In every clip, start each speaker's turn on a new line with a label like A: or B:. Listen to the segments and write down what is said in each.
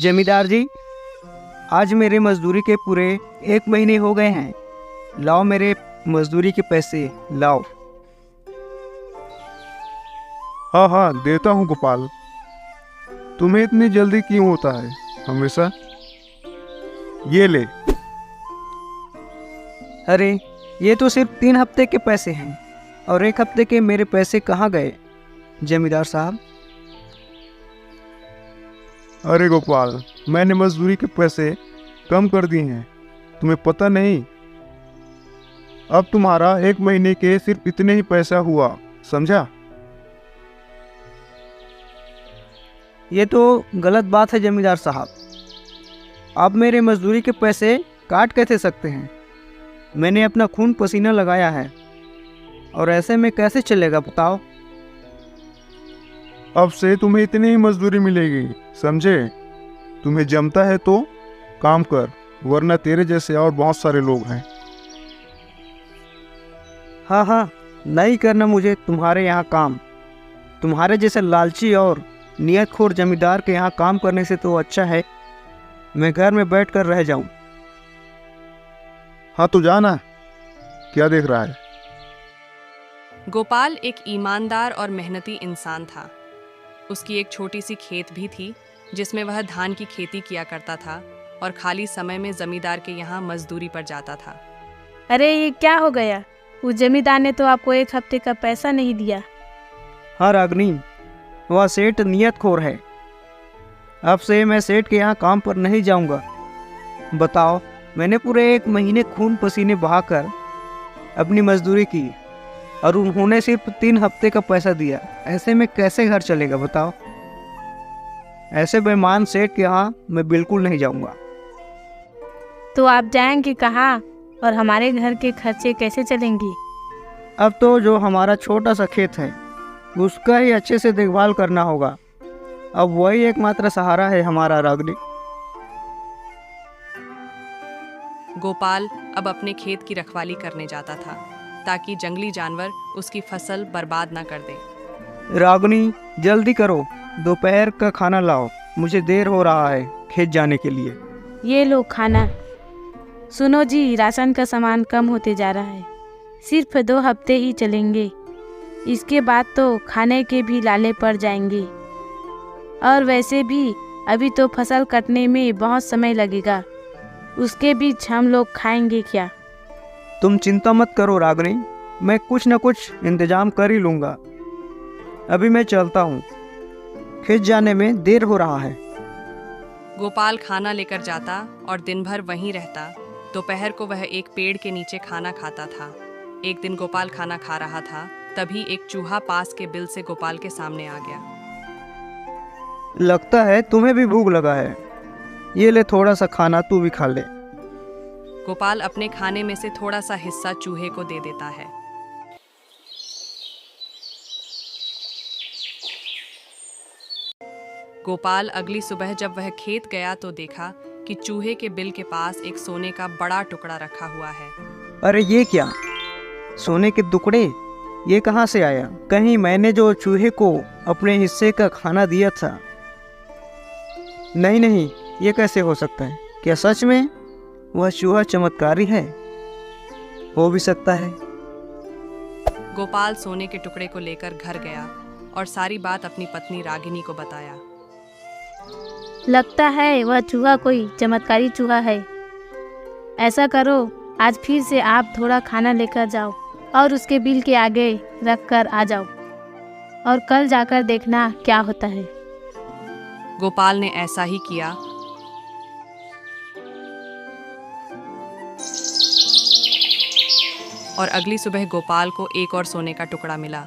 A: जमींदार जी, आज मेरे मजदूरी के पूरे 1 महीने हो गए हैं। लाओ मेरे मजदूरी के पैसे, लाओ।
B: हाँ हाँ, देता हूँ गोपाल। तुम्हें इतनी जल्दी क्यों होता है हमेशा? ये ले।
A: अरे, ये तो सिर्फ 3 हफ्ते के पैसे हैं और 1 हफ्ते के मेरे पैसे कहाँ गए जमींदार साहब?
B: अरे गोपाल, मैंने मजदूरी के पैसे कम कर दिए हैं, तुम्हें पता नहीं? अब तुम्हारा 1 महीने के सिर्फ इतने ही पैसा हुआ, समझा?
A: ये तो गलत बात है जमींदार साहब। आप मेरे मजदूरी के पैसे काट कैसे सकते हैं? मैंने अपना खून पसीना लगाया है और ऐसे में कैसे चलेगा बताओ?
B: अब से तुम्हें इतनी ही मजदूरी मिलेगी, समझे? तुम्हें जमता है तो काम कर, वरना तेरे जैसे और बहुत सारे लोग हैं।
A: हाँ हाँ, नहीं करना मुझे तुम्हारे यहाँ काम। तुम्हारे जैसे लालची और नियतखोर जमींदार के यहाँ काम करने से तो अच्छा है मैं घर में बैठ कर रह जाऊं।
B: हाँ तो जाना, क्या देख रहा है?
C: गोपाल एक ईमानदार और मेहनती इंसान था। उसकी एक छोटी सी खेत भी थी जिसमें वह धान की खेती किया करता था और खाली समय में जमींदार के यहाँ मजदूरी पर जाता था।
D: अरे ये क्या हो गया? उस जमींदार ने तो आपको 1 हफ्ते का पैसा नहीं दिया।
A: हाँ रागनी, वह सेठ नियतखोर है। अब से मैं सेठ के यहाँ काम पर नहीं जाऊंगा। बताओ, मैंने पूरे 1 महीने खून पसीने बहाकर अपनी मजदूरी की और उन्होंने सिर्फ 3 हफ्ते का पैसा दिया। ऐसे में कैसे घर चलेगा बताओ? ऐसे बेईमान सेठ के यहाँ मैं बिल्कुल नहीं जाऊंगा।
D: तो आप जाएंगे कहाँ और हमारे घर के खर्चे कैसे चलेंगे?
A: अब तो जो हमारा छोटा सा खेत है उसका ही अच्छे से देखभाल करना होगा। अब वही एकमात्र सहारा है हमारा रागनी।
C: गोपाल अब अपने खेत की रखवाली करने जाता था ताकि जंगली जानवर उसकी फसल बर्बाद ना कर दे।
A: रागनी, जल्दी करो, दोपहर का खाना लाओ, मुझे देर हो रहा है खेत जाने के लिए।
D: ये लो खाना। सुनो जी, राशन का सामान कम होते जा रहा है। सिर्फ 2 हफ्ते ही चलेंगे, इसके बाद तो खाने के भी लाले पड़ जाएंगे। और वैसे भी अभी तो फसल कटने में बहुत समय लगेगा, उसके बीच हम लोग खाएंगे क्या?
A: तुम चिंता मत करो रागनी, मैं कुछ न कुछ इंतजाम कर ही लूँगा। अभी मैं चलता हूँ, खेत जाने में देर हो रहा है।
C: गोपाल खाना लेकर जाता और दिन भर वहीं रहता। दोपहर को वह एक पेड़ के नीचे खाना खाता था। एक दिन गोपाल खाना खा रहा था, तभी एक चूहा पास के बिल से गोपाल के सामने आ गया।
A: लगता है तुम्हें भी भूख लगा है। ये ले थोड़ा सा खाना, तू भी खा ले।
C: गोपाल अपने खाने में से थोड़ा सा हिस्सा चूहे को दे देता है। गोपाल अगली सुबह जब वह खेत गया तो देखा कि चूहे के बिल के पास एक सोने का बड़ा टुकड़ा रखा हुआ है।
A: अरे ये क्या? सोने के टुकड़े ये कहाँ से आया? कहीं मैंने जो चूहे को अपने हिस्से का खाना दिया था? नहीं नहीं, ये कैसे हो सकता है? क्या सच में वह चूहा चमत्कारी है? हो भी सकता है।
C: गोपाल सोने के टुकड़े को लेकर घर गया और सारी बात अपनी पत्नी रागिनी को बताया।
D: लगता है वह चूहा कोई चमत्कारी चूहा है। ऐसा करो, आज फिर से आप थोड़ा खाना लेकर जाओ और उसके बिल के आगे रख कर आ जाओ और कल जाकर देखना क्या होता है।
C: गोपाल ने ऐसा ही किया। और अगली सुबह गोपाल को एक और सोने का टुकड़ा मिला।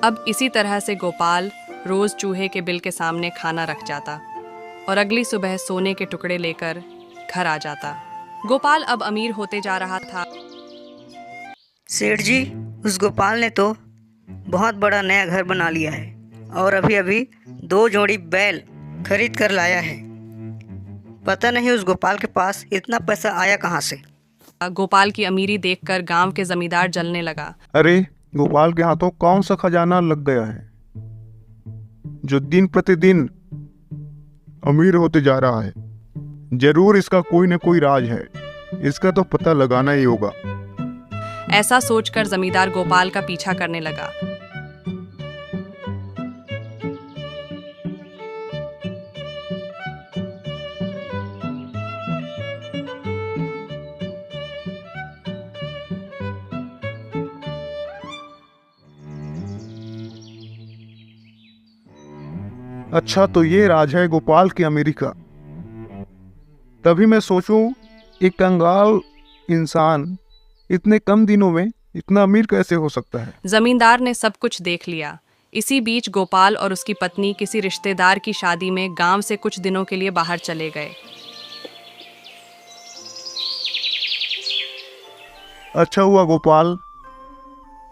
C: अब इसी तरह से गोपाल रोज चूहे के बिल के सामने खाना रख जाता और अगली सुबह सोने के टुकड़े लेकर घर आ जाता। गोपाल अब अमीर होते जा रहा था।
E: सेठ जी, उस गोपाल ने तो बहुत बड़ा नया घर बना लिया है और अभी अभी 2 जोड़ी बैल खरीद कर लाया है। पता नहीं उस गोपाल के पास इतना पैसा आया कहाँ से।
C: गोपाल की अमीरी देखकर गांव के जमींदार जलने लगा।
B: अरे, गोपाल के हाथों कौन सा खजाना लग गया है जो दिन प्रतिदिन अमीर होते जा रहा है। जरूर इसका कोई न कोई राज है, इसका तो पता लगाना ही होगा।
C: ऐसा सोचकर जमींदार गोपाल का पीछा करने लगा।
B: अच्छा, तो ये राज है गोपाल की अमीरी का। तभी मैं सोचूं, एक कंगाल इंसान इतने कम दिनों में इतना अमीर कैसे हो सकता है।
C: जमींदार ने सब कुछ देख लिया। इसी बीच गोपाल और उसकी पत्नी किसी रिश्तेदार की शादी में गांव से कुछ दिनों के लिए बाहर चले गए।
B: अच्छा हुआ गोपाल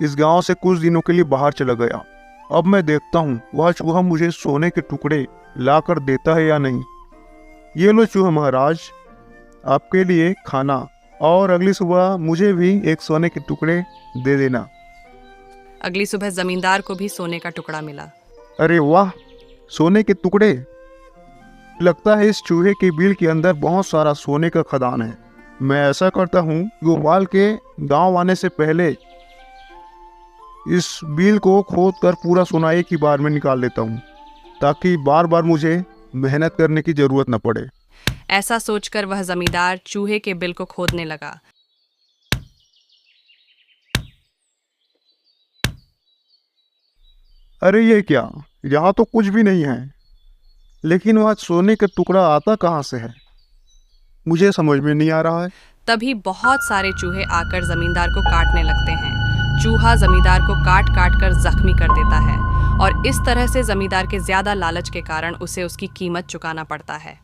B: इस गांव से कुछ दिनों के लिए बाहर चला गया। अब मैं देखता हूँ वह चूहा मुझे सोने के टुकड़े ला कर देता है या नहीं। ये लो चूहा महाराज, आपके लिए खाना, और अगली सुबह मुझे भी एक सोने के टुकड़े दे देना।
C: अगली सुबह जमींदार को भी सोने का टुकड़ा मिला।
B: अरे वाह, सोने के टुकड़े! लगता है इस चूहे के बिल के अंदर बहुत सारा सोने का खदान है। मैं ऐसा करता हूँ, गोपाल के गांव आने से पहले इस बिल को खोद कर पूरा सोना एक ही बार में निकाल लेता हूँ, ताकि बार बार मुझे मेहनत करने की जरूरत न पड़े।
C: ऐसा सोचकर वह जमींदार चूहे के बिल को खोदने लगा।
B: अरे ये क्या, यहाँ तो कुछ भी नहीं है, लेकिन वह सोने का टुकड़ा आता कहाँ से है, मुझे समझ में नहीं आ रहा है।
C: तभी बहुत सारे चूहे आकर जमींदार को काटने लगते हैं। चूहा जमींदार को काट काट कर जख्मी कर देता है और इस तरह से जमींदार के ज्यादा लालच के कारण उसे उसकी कीमत चुकाना पड़ता है।